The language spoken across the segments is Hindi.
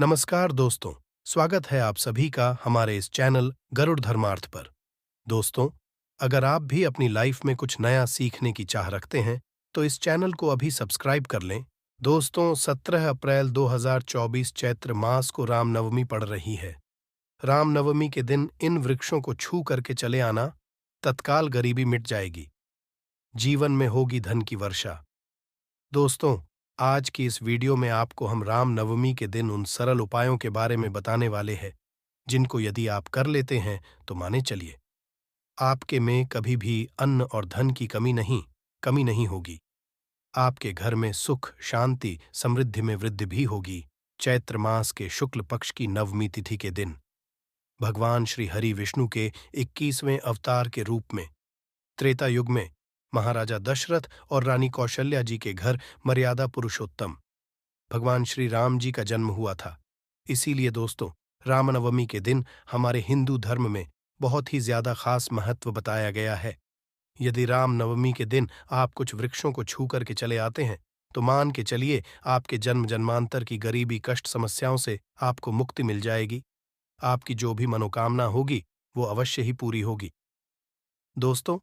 नमस्कार दोस्तों, स्वागत है आप सभी का हमारे इस चैनल गरुड़ धर्मार्थ पर। दोस्तों, अगर आप भी अपनी लाइफ में कुछ नया सीखने की चाह रखते हैं, तो इस चैनल को अभी सब्सक्राइब कर लें। दोस्तों, 17 अप्रैल 2024 चैत्र मास को रामनवमी पड़ रही है। रामनवमी के दिन इन वृक्षों को छू करके चले आना, तत्काल गरीबी मिट जाएगी। जीवन में होगी धन की वर्षा। दोस्तों, आज की इस वीडियो में आपको हम रामनवमी के दिन उन सरल उपायों के बारे में बताने वाले हैं, जिनको यदि आप कर लेते हैं तो माने चलिए, आपके में कभी भी अन्न और धन की कमी नहीं होगी। आपके घर में सुख, शांति, समृद्धि में वृद्धि भी होगी। चैत्र मास के शुक्ल पक्ष की नवमी तिथि के दिन भगवान श्री हरि विष्णु के 21वें अवतार के रूप में त्रेता युग में महाराजा दशरथ और रानी कौशल्या जी के घर मर्यादा पुरुषोत्तम भगवान श्री राम जी का जन्म हुआ था। इसीलिए दोस्तों, रामनवमी के दिन हमारे हिंदू धर्म में बहुत ही ज्यादा खास महत्व बताया गया है। यदि रामनवमी के दिन आप कुछ वृक्षों को छू करके चले आते हैं, तो मान के चलिए आपके जन्म जन्मांतर की गरीबी कष्ट समस्याओं से आपको मुक्ति मिल जाएगी। आपकी जो भी मनोकामना होगी वो अवश्य ही पूरी होगी। दोस्तों,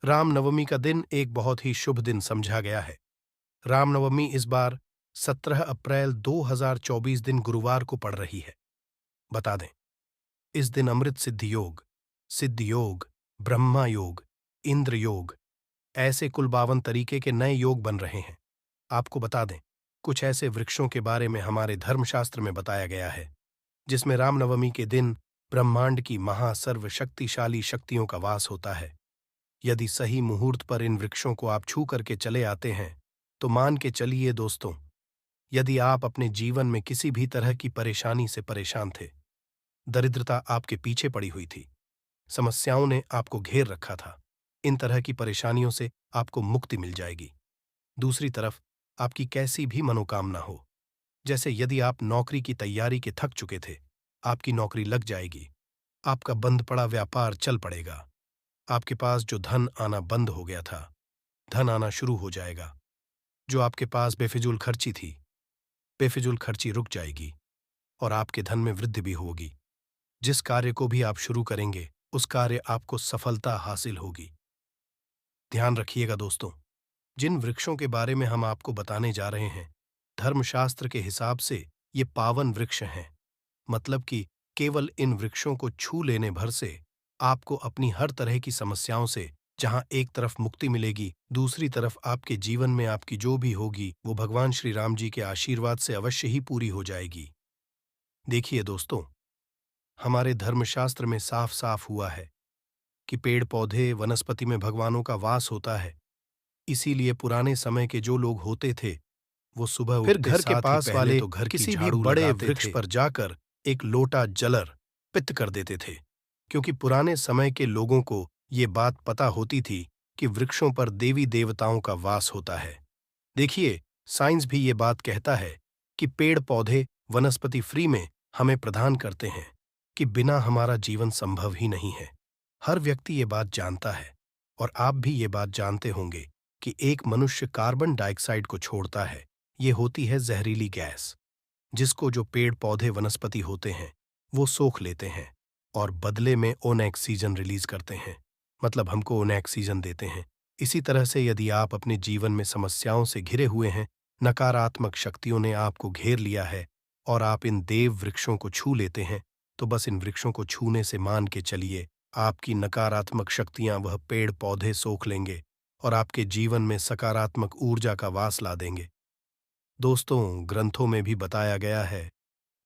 रामनवमी का दिन एक बहुत ही शुभ दिन समझा गया है। रामनवमी इस बार 17 अप्रैल 2024 दिन गुरुवार को पड़ रही है। बता दें, इस दिन अमृत सिद्ध योग, ब्रह्मा योग, इंद्र योग, ऐसे कुल 52 तरीके के नए योग बन रहे हैं। आपको बता दें, कुछ ऐसे वृक्षों के बारे में हमारे धर्मशास्त्र में बताया गया है, जिसमें रामनवमी के दिन ब्रह्मांड की महासर्वशक्तिशाली शक्तियों का वास होता है। यदि सही मुहूर्त पर इन वृक्षों को आप छू करके चले आते हैं, तो मान के चलिए दोस्तों, यदि आप अपने जीवन में किसी भी तरह की परेशानी से परेशान थे, दरिद्रता आपके पीछे पड़ी हुई थी, समस्याओं ने आपको घेर रखा था, इन तरह की परेशानियों से आपको मुक्ति मिल जाएगी। दूसरी तरफ आपकी कैसी भी मनोकामना हो, जैसे यदि आप नौकरी की तैयारी के थक चुके थे, आपकी नौकरी लग जाएगी। आपका बंद पड़ा व्यापार चल पड़ेगा। आपके पास जो धन आना बंद हो गया था, धन आना शुरू हो जाएगा। जो आपके पास बेफिजूल खर्ची थी, बेफिजूल खर्ची रुक जाएगी और आपके धन में वृद्धि भी होगी। जिस कार्य को भी आप शुरू करेंगे, उस कार्य आपको सफलता हासिल होगी। ध्यान रखिएगा दोस्तों, जिन वृक्षों के बारे में हम आपको बताने जा रहे हैं, धर्मशास्त्र के हिसाब से ये पावन वृक्ष हैं। मतलब कि केवल इन वृक्षों को छू लेने भर से आपको अपनी हर तरह की समस्याओं से, जहां एक तरफ मुक्ति मिलेगी, दूसरी तरफ आपके जीवन में आपकी जो भी होगी वो भगवान श्री राम जी के आशीर्वाद से अवश्य ही पूरी हो जाएगी। देखिए दोस्तों, हमारे धर्मशास्त्र में साफ साफ हुआ है कि पेड़ पौधे वनस्पति में भगवानों का वास होता है। इसीलिए पुराने समय के जो लोग होते थे, वो सुबह फिर घर के पास वाले तो घर किसी भी बड़े वृक्ष पर जाकर एक लोटा जलर पित्त कर देते थे, क्योंकि पुराने समय के लोगों को ये बात पता होती थी कि वृक्षों पर देवी देवताओं का वास होता है। देखिए, साइंस भी ये बात कहता है कि पेड़ पौधे वनस्पति फ्री में हमें प्रदान करते हैं, कि बिना हमारा जीवन संभव ही नहीं है। हर व्यक्ति ये बात जानता है, और आप भी ये बात जानते होंगे कि एक मनुष्य कार्बन डाइऑक्साइड को छोड़ता है। ये होती है जहरीली गैस, जिसको जो पेड़ पौधे वनस्पति होते हैं वो सोख लेते हैं और बदले में ओन ऑक्सीजन रिलीज करते हैं, मतलब हमको ओन ऑक्सीजन देते हैं। इसी तरह से यदि आप अपने जीवन में समस्याओं से घिरे हुए हैं, नकारात्मक शक्तियों ने आपको घेर लिया है और आप इन देव वृक्षों को छू लेते हैं, तो बस इन वृक्षों को छूने से मान के चलिए आपकी नकारात्मक शक्तियां वह पेड़ पौधे सोख लेंगे और आपके जीवन में सकारात्मक ऊर्जा का वास ला देंगे। दोस्तों, ग्रंथों में भी बताया गया है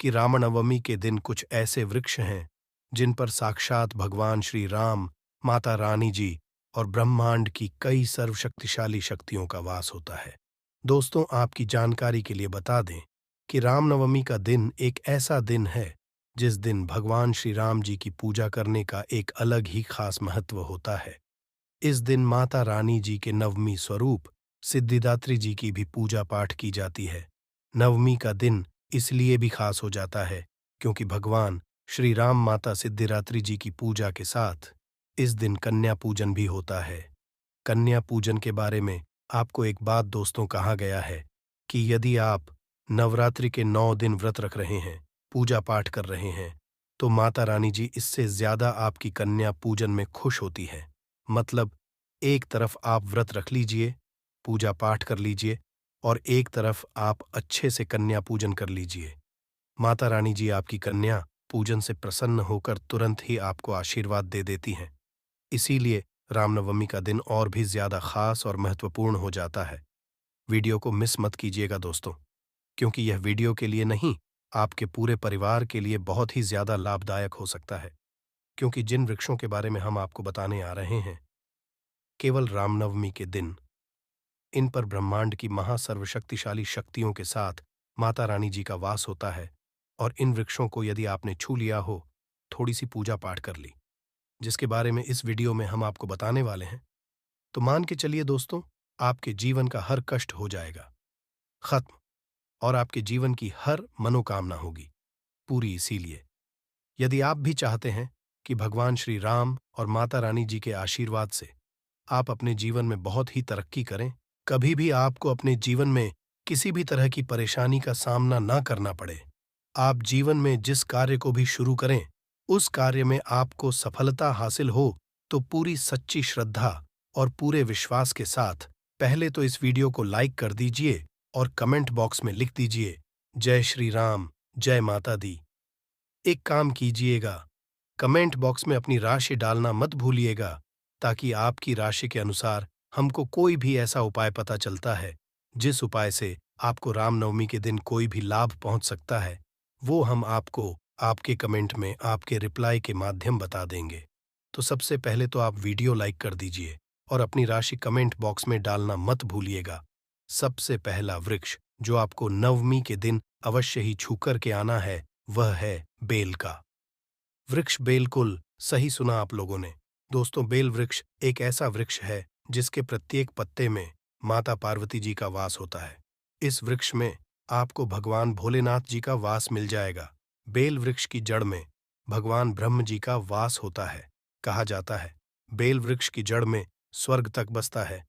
कि रामनवमी के दिन कुछ ऐसे वृक्ष हैं जिन पर साक्षात भगवान श्री राम, माता रानी जी और ब्रह्मांड की कई सर्वशक्तिशाली शक्तियों का वास होता है। दोस्तों, आपकी जानकारी के लिए बता दें कि रामनवमी का दिन एक ऐसा दिन है जिस दिन भगवान श्री राम जी की पूजा करने का एक अलग ही खास महत्व होता है। इस दिन माता रानी जी के नवमी स्वरूप सिद्धिदात्री जी की भी पूजा पाठ की जाती है। नवमी का दिन इसलिए भी खास हो जाता है क्योंकि भगवान श्री राम माता सिद्धिदात्री जी की पूजा के साथ इस दिन कन्या पूजन भी होता है। कन्या पूजन के बारे में आपको एक बात दोस्तों कहा गया है कि यदि आप नवरात्रि के 9 दिन व्रत रख रहे हैं, पूजा पाठ कर रहे हैं, तो माता रानी जी इससे ज्यादा आपकी कन्या पूजन में खुश होती है। मतलब एक तरफ आप व्रत रख लीजिए, पूजा पाठ कर लीजिए, और एक तरफ आप अच्छे से कन्या पूजन कर लीजिए। माता रानी जी आपकी कन्या पूजन से प्रसन्न होकर तुरंत ही आपको आशीर्वाद दे देती हैं। इसीलिए रामनवमी का दिन और भी ज्यादा खास और महत्वपूर्ण हो जाता है। वीडियो को मिस मत कीजिएगा दोस्तों, क्योंकि यह वीडियो के लिए नहीं, आपके पूरे परिवार के लिए बहुत ही ज्यादा लाभदायक हो सकता है। क्योंकि जिन वृक्षों के बारे में हम आपको बताने आ रहे हैं, केवल रामनवमी के दिन इन पर ब्रह्मांड की महासर्वशक्तिशाली शक्तियों के साथ माता रानी जी का वास होता है। और इन वृक्षों को यदि आपने छू लिया हो, थोड़ी सी पूजा पाठ कर ली, जिसके बारे में इस वीडियो में हम आपको बताने वाले हैं, तो मान के चलिए दोस्तों, आपके जीवन का हर कष्ट हो जाएगा खत्म, और आपके जीवन की हर मनोकामना होगी पूरी। इसीलिए यदि आप भी चाहते हैं कि भगवान श्री राम और माता रानी जी के आशीर्वाद से आप अपने जीवन में बहुत ही तरक्की करें, कभी भी आपको अपने जीवन में किसी भी तरह की परेशानी का सामना ना करना पड़े, आप जीवन में जिस कार्य को भी शुरू करें, उस कार्य में आपको सफलता हासिल हो, तो पूरी सच्ची श्रद्धा और पूरे विश्वास के साथ पहले तो इस वीडियो को लाइक कर दीजिए और कमेंट बॉक्स में लिख दीजिए जय श्री राम, जय माता दी। एक काम कीजिएगा, कमेंट बॉक्स में अपनी राशि डालना मत भूलिएगा, ताकि आपकी राशि के अनुसार हमको कोई भी ऐसा उपाय पता चलता है जिस उपाय से आपको रामनवमी के दिन कोई भी लाभ पहुंच सकता है, वो हम आपको आपके कमेंट में आपके रिप्लाई के माध्यम बता देंगे। तो सबसे पहले तो आप वीडियो लाइक कर दीजिए और अपनी राशि कमेंट बॉक्स में डालना मत भूलिएगा। सबसे पहला वृक्ष जो आपको नवमी के दिन अवश्य ही छू कर के आना है, वह है बेल का वृक्ष। बेलकुल सही सुना आप लोगों ने दोस्तों, बेल वृक्ष एक ऐसा वृक्ष है जिसके प्रत्येक पत्ते में माता पार्वती जी का वास होता है। इस वृक्ष में आपको भगवान भोलेनाथ जी का वास मिल जाएगा। बेल वृक्ष की जड़ में भगवान ब्रह्म जी का वास होता है। कहा जाता है बेल वृक्ष की जड़ में स्वर्ग तक बसता है।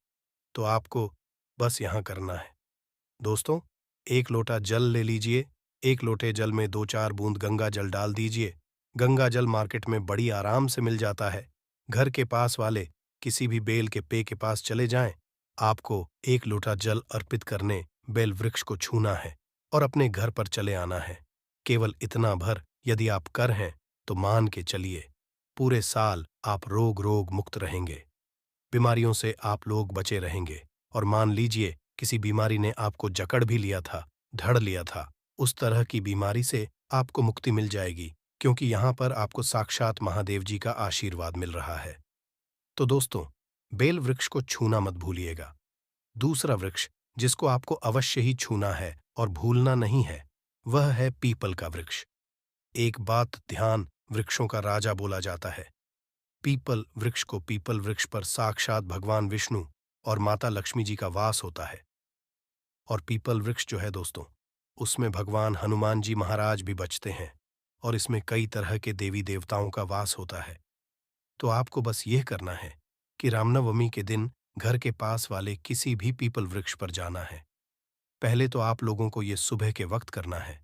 तो आपको बस यहाँ करना है दोस्तों, एक लोटा जल ले लीजिए, एक लोटे जल में 2-4 बूंद गंगा जल डाल दीजिए। गंगा जल मार्केट में बड़ी आराम से मिल जाता है। घर के पास वाले किसी भी बेल के पेड़ के पास चले जाएं। आपको एक लोटा जल अर्पित करने बेल वृक्ष को छूना है और अपने घर पर चले आना है। केवल इतना भर यदि आप कर हैं तो मान के चलिए पूरे साल आप रोग मुक्त रहेंगे, बीमारियों से आप लोग बचे रहेंगे। और मान लीजिए किसी बीमारी ने आपको जकड़ भी लिया था, धड़ लिया था, उस तरह की बीमारी से आपको मुक्ति मिल जाएगी, क्योंकि यहाँ पर आपको साक्षात महादेव जी का आशीर्वाद मिल रहा है। तो दोस्तों, बेल वृक्ष को छूना मत भूलिएगा। दूसरा वृक्ष जिसको आपको अवश्य ही छूना है और भूलना नहीं है, वह है पीपल का वृक्ष। एक बात ध्यान, वृक्षों का राजा बोला जाता है। पीपल वृक्ष को पीपल वृक्ष पर साक्षात भगवान विष्णु और माता लक्ष्मी जी का वास होता है। और पीपल वृक्ष जो है दोस्तों, उसमें भगवान हनुमान जी महाराज भी बचते हैं और इसमें कई तरह के देवी देवताओं का वास होता है। तो आपको बस यह करना है कि रामनवमी के दिन घर के पास वाले किसी भी पीपल वृक्ष पर जाना है। पहले तो आप लोगों को यह सुबह के वक्त करना है।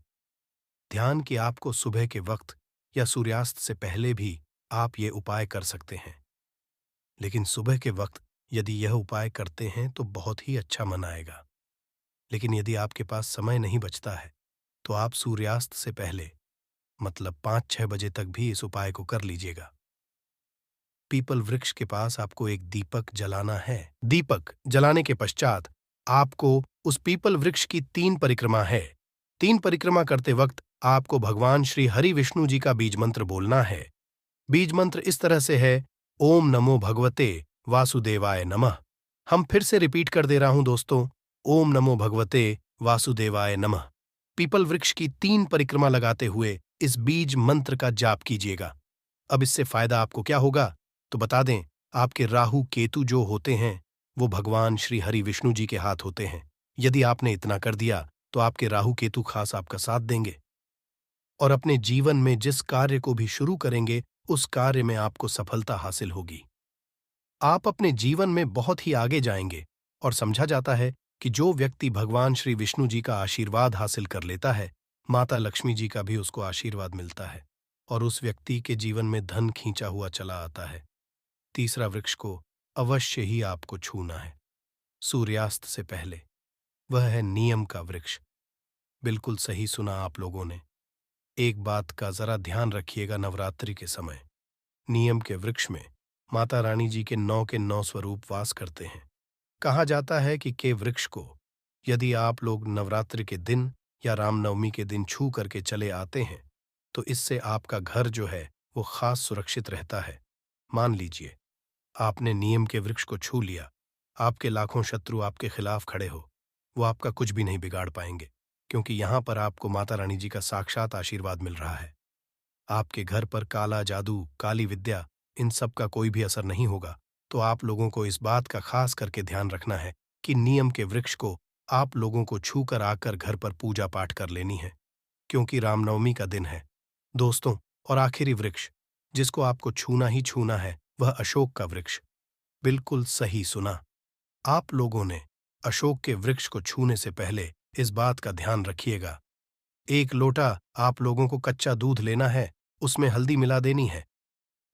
ध्यान कि आपको सुबह के वक्त या सूर्यास्त से पहले भी आप ये उपाय कर सकते हैं, लेकिन सुबह के वक्त यदि यह उपाय करते हैं तो बहुत ही अच्छा मन आएगा। लेकिन यदि आपके पास समय नहीं बचता है तो आप सूर्यास्त से पहले मतलब 5-6 बजे तक भी इस उपाय को कर लीजिएगा। पीपल वृक्ष के पास आपको एक दीपक जलाना है। दीपक जलाने के पश्चात आपको उस पीपल वृक्ष की 3 परिक्रमा है। 3 परिक्रमा करते वक्त आपको भगवान श्री हरि विष्णु जी का बीज मंत्र बोलना है। बीज मंत्र इस तरह से है, ओम नमो भगवते वासुदेवाय नमः। हम फिर से रिपीट कर दे रहा हूं दोस्तों, ओम नमो भगवते वासुदेवाय नमः। पीपल वृक्ष की 3 परिक्रमा लगाते हुए इस बीज मंत्र का जाप कीजिएगा। अब इससे फायदा आपको क्या होगा तो बता दें, आपके राहु केतु जो होते हैं वो भगवान श्री हरि विष्णु जी के हाथ होते हैं। यदि आपने इतना कर दिया तो आपके राहु केतु खास आपका साथ देंगे और अपने जीवन में जिस कार्य को भी शुरू करेंगे उस कार्य में आपको सफलता हासिल होगी। आप अपने जीवन में बहुत ही आगे जाएंगे और समझा जाता है कि जो व्यक्ति भगवान श्री विष्णु जी का आशीर्वाद हासिल कर लेता है, माता लक्ष्मी जी का भी उसको आशीर्वाद मिलता है और उस व्यक्ति के जीवन में धन खींचा हुआ चला आता है। तीसरा वृक्ष को अवश्य ही आपको छूना है, सूर्यास्त से पहले। वह है नियम का वृक्ष। बिल्कुल सही सुना आप लोगों ने। एक बात का जरा ध्यान रखिएगा, नवरात्रि के समय नियम के वृक्ष में माता रानी जी के 9 स्वरूप वास करते हैं। कहा जाता है कि के वृक्ष को यदि आप लोग नवरात्रि के दिन या रामनवमी के दिन छू करके चले आते हैं तो इससे आपका घर जो है वो खास सुरक्षित रहता है। मान लीजिए आपने नीम के वृक्ष को छू लिया, आपके लाखों शत्रु आपके खिलाफ खड़े हो, वो आपका कुछ भी नहीं बिगाड़ पाएंगे, क्योंकि यहां पर आपको माता रानी जी का साक्षात आशीर्वाद मिल रहा है। आपके घर पर काला जादू, काली विद्या, इन सब का कोई भी असर नहीं होगा। तो आप लोगों को इस बात का खास करके ध्यान रखना है कि नियम के वृक्ष को आप लोगों को छू कर आकर घर पर पूजा पाठ कर लेनी है, क्योंकि रामनवमी का दिन है दोस्तों। और आखिरी वृक्ष जिसको आपको छूना ही छूना है वह अशोक का वृक्ष। बिल्कुल सही सुना आप लोगों ने। अशोक के वृक्ष को छूने से पहले इस बात का ध्यान रखिएगा, 1 लोटा आप लोगों को कच्चा दूध लेना है, उसमें हल्दी मिला देनी है।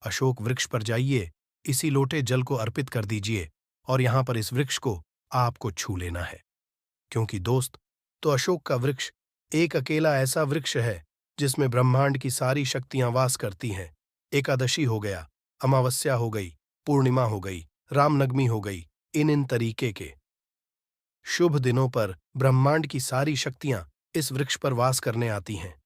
अशोक वृक्ष पर जाइए, इसी लोटे जल को अर्पित कर दीजिए और यहां पर इस वृक्ष को आपको छू लेना है। क्योंकि दोस्त, तो अशोक का वृक्ष एक अकेला ऐसा वृक्ष है जिसमें ब्रह्मांड की सारी शक्तियां वास करती हैं। एकादशी हो गया, अमावस्या हो गई, पूर्णिमा हो गई, रामनवमी हो गई, इन तरीके के शुभ दिनों पर ब्रह्मांड की सारी शक्तियां इस वृक्ष पर वास करने आती हैं।